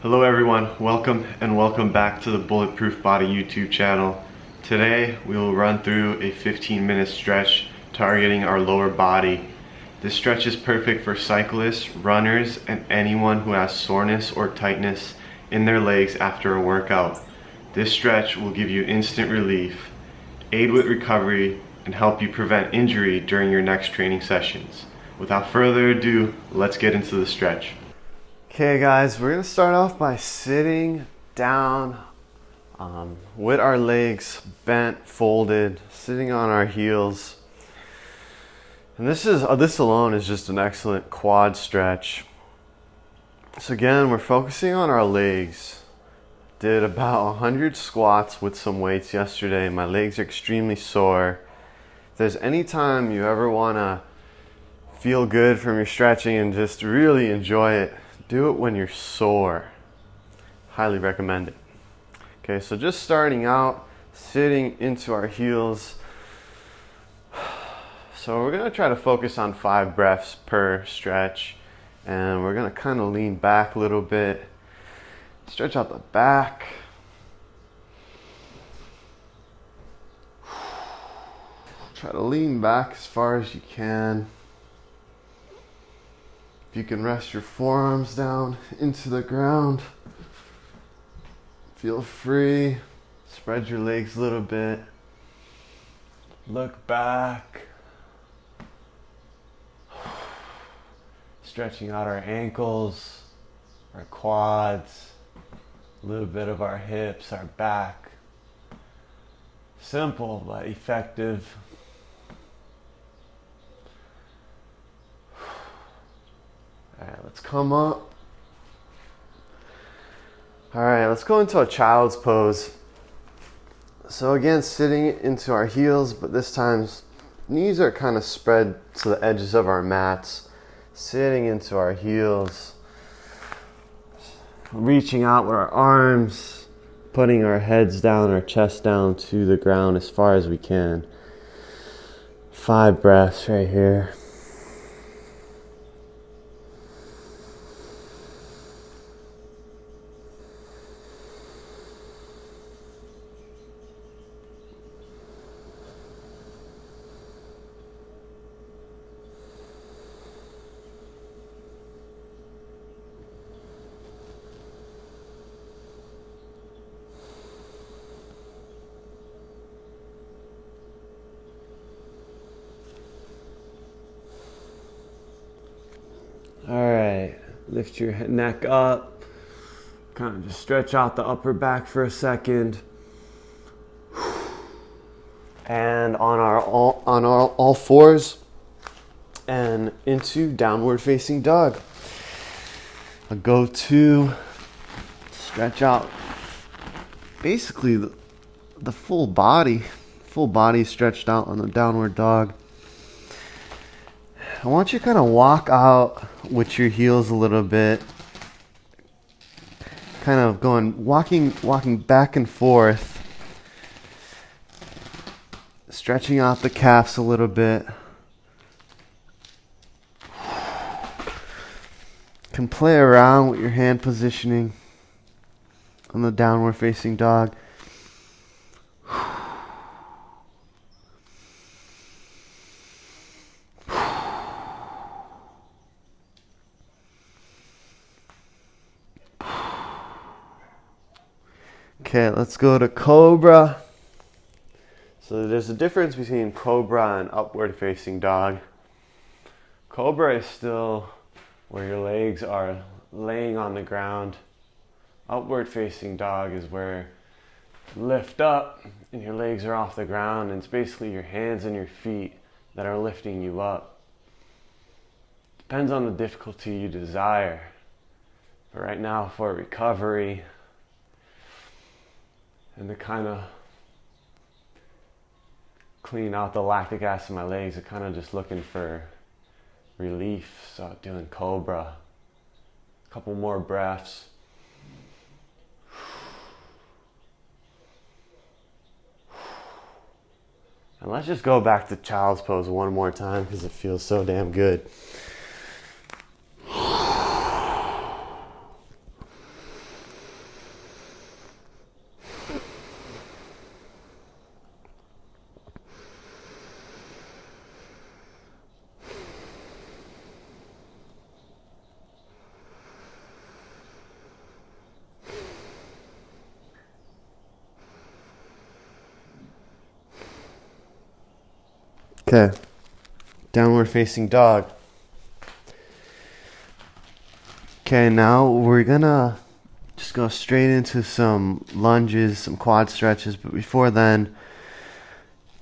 Hello everyone, welcome back to the Bulletproof Body YouTube channel. Today we will run through a 15-minute stretch targeting our lower body. This stretch is perfect for cyclists, runners, and anyone who has soreness or tightness in their legs after a workout. This stretch will give you instant relief, aid with recovery, and help you prevent injury during your next training sessions. Without further ado, let's get into the stretch. Okay guys, we're going to start off by sitting down with our legs bent, folded, sitting on our heels. And this alone is just an excellent quad stretch. So again, we're focusing on our legs. Did about 100 squats with some weights yesterday. My legs are extremely sore. If there's any time you ever want to feel good from your stretching and just really enjoy it, do it when you're sore. Highly recommend it. Okay, so just starting out, sitting into our heels. So we're gonna try to focus on 5 breaths per stretch, and we're gonna kind of lean back a little bit, stretch out the back. Try to lean back as far as you can. You can rest your forearms down into the ground. Feel free. Spread your legs a little bit. Look back. Stretching out our ankles, our quads, a little bit of our hips, our back. Simple but effective. Alright, let's come up. Alright, let's go into a child's pose. So again, sitting into our heels, but this time knees are kind of spread to the edges of our mats. Sitting into our heels. Reaching out with our arms, putting our heads down, our chest down to the ground as far as we can. 5 breaths right here. Alright, lift your neck up, kind of just stretch out the upper back for a second. And on all fours and into downward facing dog. A go-to, stretch out basically the full body stretched out on the downward dog. I want you to kind of walk out with your heels a little bit, kind of walking back and forth, stretching out the calves a little bit. Can play around with your hand positioning on the downward facing dog. Okay, let's go to Cobra. So there's a difference between Cobra and upward facing dog. Cobra is still where your legs are laying on the ground. Upward facing dog is where you lift up and your legs are off the ground, and it's basically your hands and your feet that are lifting you up. Depends on the difficulty you desire. But right now, for recovery and to kind of clean out the lactic acid in my legs, I'm kind of just looking for relief. So doing Cobra. A couple more breaths. And let's just go back to child's pose one more time because it feels so damn good. Okay, downward facing dog. Okay, now we're gonna just go straight into some lunges, some quad stretches, but before then,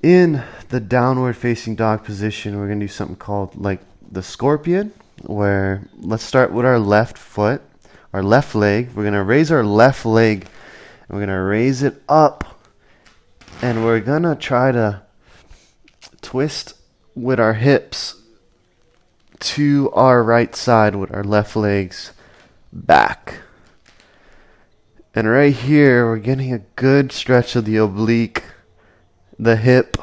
in the downward facing dog position, we're gonna do something called like the scorpion, where let's start with our left foot, our left leg. We're gonna raise our left leg, and we're gonna raise it up, and we're gonna try to twist with our hips to our right side with our left legs back. And right here, we're getting a good stretch of the oblique, the hip,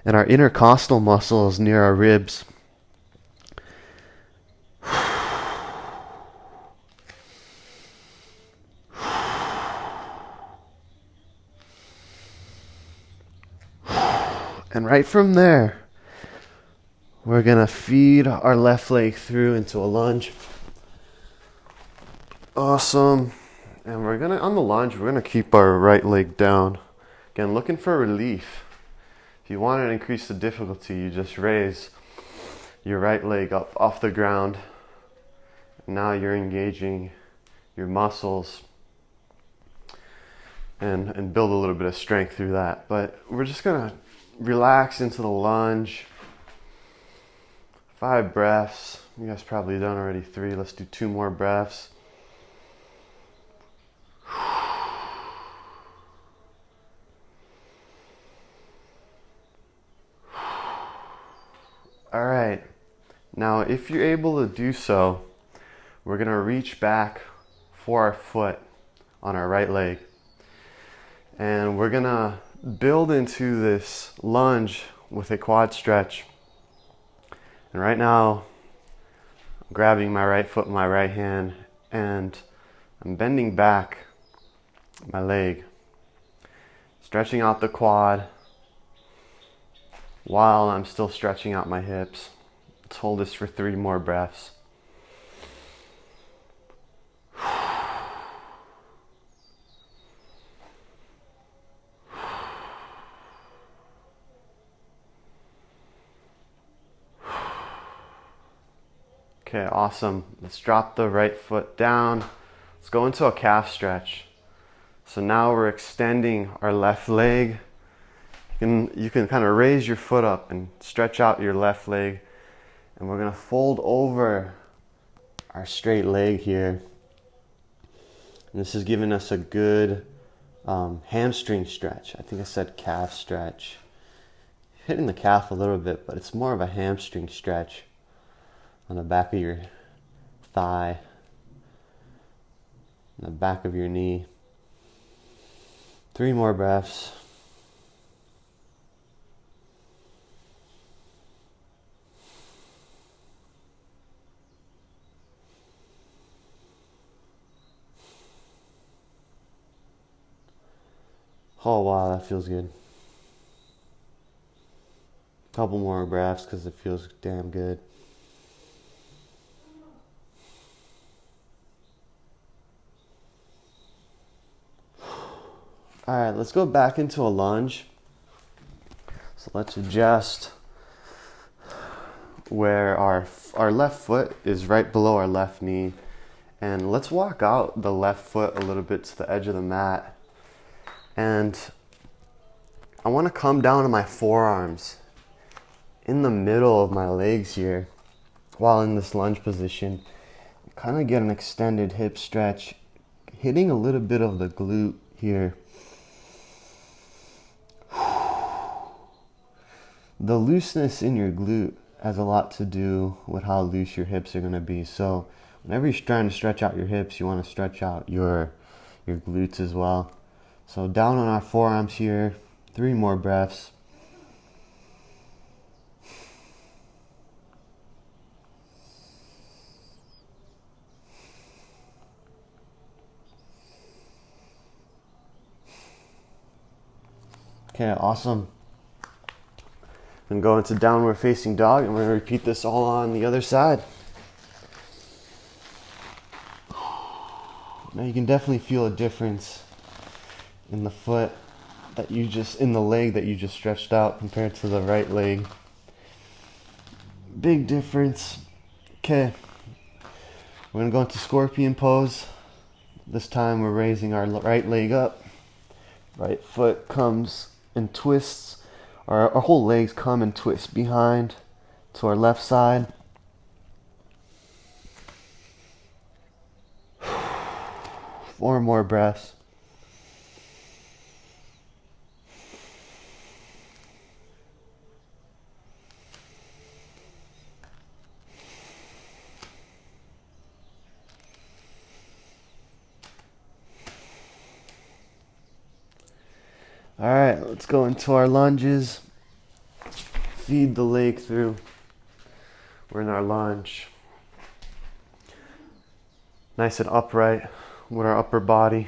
and our intercostal muscles near our ribs. And right from there, we're going to feed our left leg through into a lunge. Awesome. And we're going to, on the lunge, we're going to keep our right leg down. Again, looking for relief. If you want to increase the difficulty, you just raise your right leg up off the ground. Now you're engaging your muscles and build a little bit of strength through that. But we're just going to relax into the lunge. 5 breaths. You guys probably done already 3. Let's do 2 more breaths. All right, now if you're able to do so, we're gonna reach back for our foot on our right leg. And we're gonna build into this lunge with a quad stretch. And right now, I'm grabbing my right foot with my right hand and I'm bending back my leg, stretching out the quad, while I'm still stretching out my hips. Let's hold this for 3 more breaths. Okay, awesome. Let's drop the right foot down. Let's go into a calf stretch. So now we're extending our left leg. You can kind of raise your foot up and stretch out your left leg. And we're going to fold over our straight leg here. And this is giving us a good hamstring stretch. I think I said calf stretch. Hitting the calf a little bit, but it's more of a hamstring stretch on the back of your thigh, on the back of your knee. 3 more breaths. Oh wow, that feels good. Couple more breaths because it feels damn good. All right, let's go back into a lunge. So let's adjust where our left foot is right below our left knee. And let's walk out the left foot a little bit to the edge of the mat. And I want to come down to my forearms in the middle of my legs here while in this lunge position. Kind of get an extended hip stretch, hitting a little bit of the glute here. The looseness in your glute has a lot to do with how loose your hips are going to be. So whenever you're trying to stretch out your hips, you want to stretch out your glutes as well. So down on our forearms here, 3 more breaths. Okay, awesome. I'm going to go into downward facing dog and we're going to repeat this all on the other side. Now you can definitely feel a difference in the foot that you just, in the leg that you just stretched out compared to the right leg. Big difference. Okay, we're gonna go into scorpion pose. This time we're raising our right leg up. Right foot comes and twists. Our whole legs come and twist behind to our left side. 4 more breaths. All right, let's go into our lunges. Feed the leg through. We're in our lunge. Nice and upright with our upper body.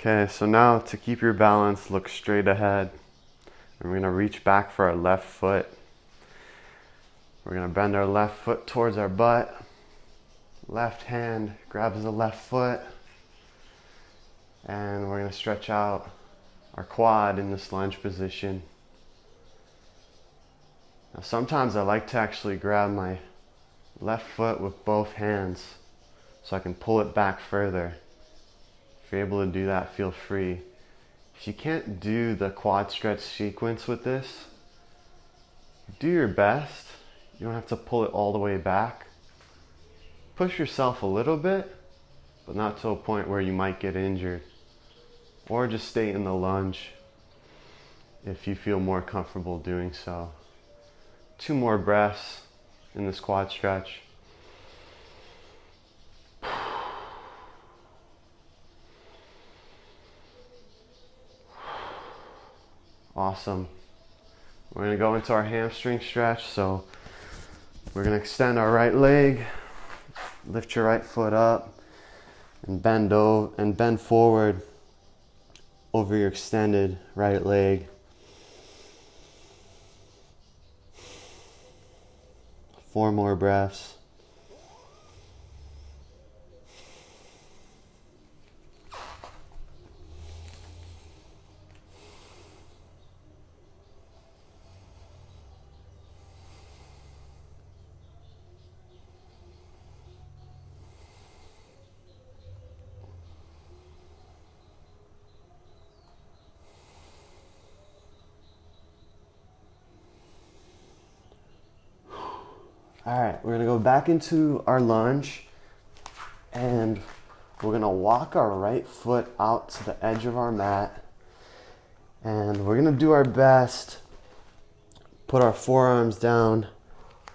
Okay, so now to keep your balance, look straight ahead. And we're gonna reach back for our left foot. We're gonna bend our left foot towards our butt. Left hand grabs the left foot. And we're gonna stretch out our quad in this lunge position. Now sometimes I like to actually grab my left foot with both hands so I can pull it back further. If you're able to do that, feel free. If you can't do the quad stretch sequence with this, do your best. You don't have to pull it all the way back. Push yourself a little bit, but not to a point where you might get injured. Or just stay in the lunge if you feel more comfortable doing so. 2 more breaths in this quad stretch. Awesome. We're gonna go into our hamstring stretch. So we're gonna extend our right leg, lift your right foot up, and bend forward over your extended right leg. 4 more breaths. All right, we're gonna go back into our lunge and we're gonna walk our right foot out to the edge of our mat and we're gonna do our best, put our forearms down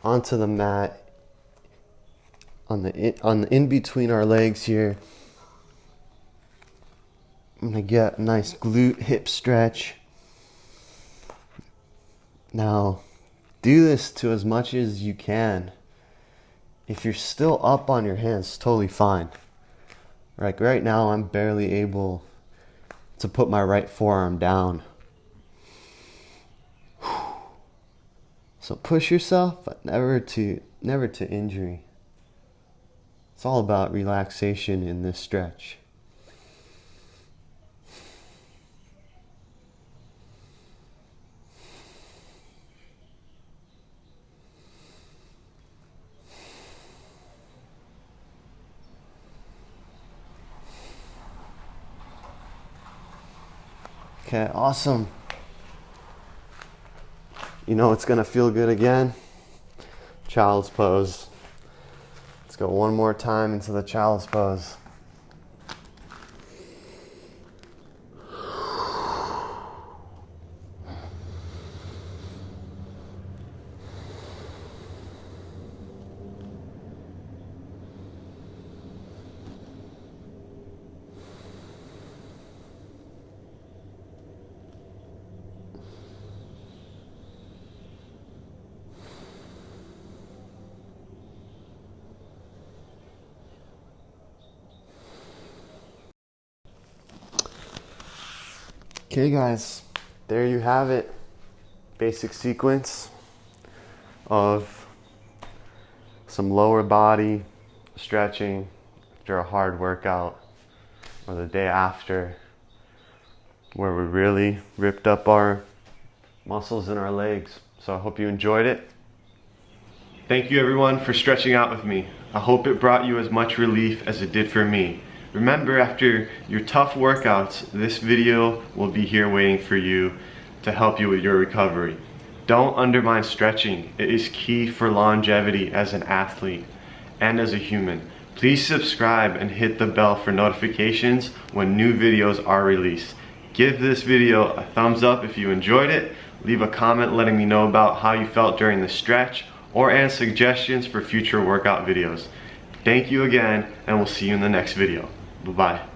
onto the mat on the in between our legs here. I'm gonna get a nice glute hip stretch. Now, do this to as much as you can. If you're still up on your hands, totally fine. Like right now, I'm barely able to put my right forearm down. So push yourself, but never to injury. It's all about relaxation in this stretch. Okay, awesome. You know it's gonna feel good again? Child's pose. Let's go one more time into the child's pose. Okay guys, there you have it. Basic sequence of some lower body stretching after a hard workout or the day after, where we really ripped up our muscles in our legs. So I hope you enjoyed it. Thank you everyone for stretching out with me. I hope it brought you as much relief as it did for me. Remember, after your tough workouts, this video will be here waiting for you to help you with your recovery. Don't undermine stretching. It is key for longevity as an athlete and as a human. Please subscribe and hit the bell for notifications when new videos are released. Give this video a thumbs up if you enjoyed it. Leave a comment letting me know about how you felt during the stretch and suggestions for future workout videos. Thank you again, and we'll see you in the next video. Bye-bye.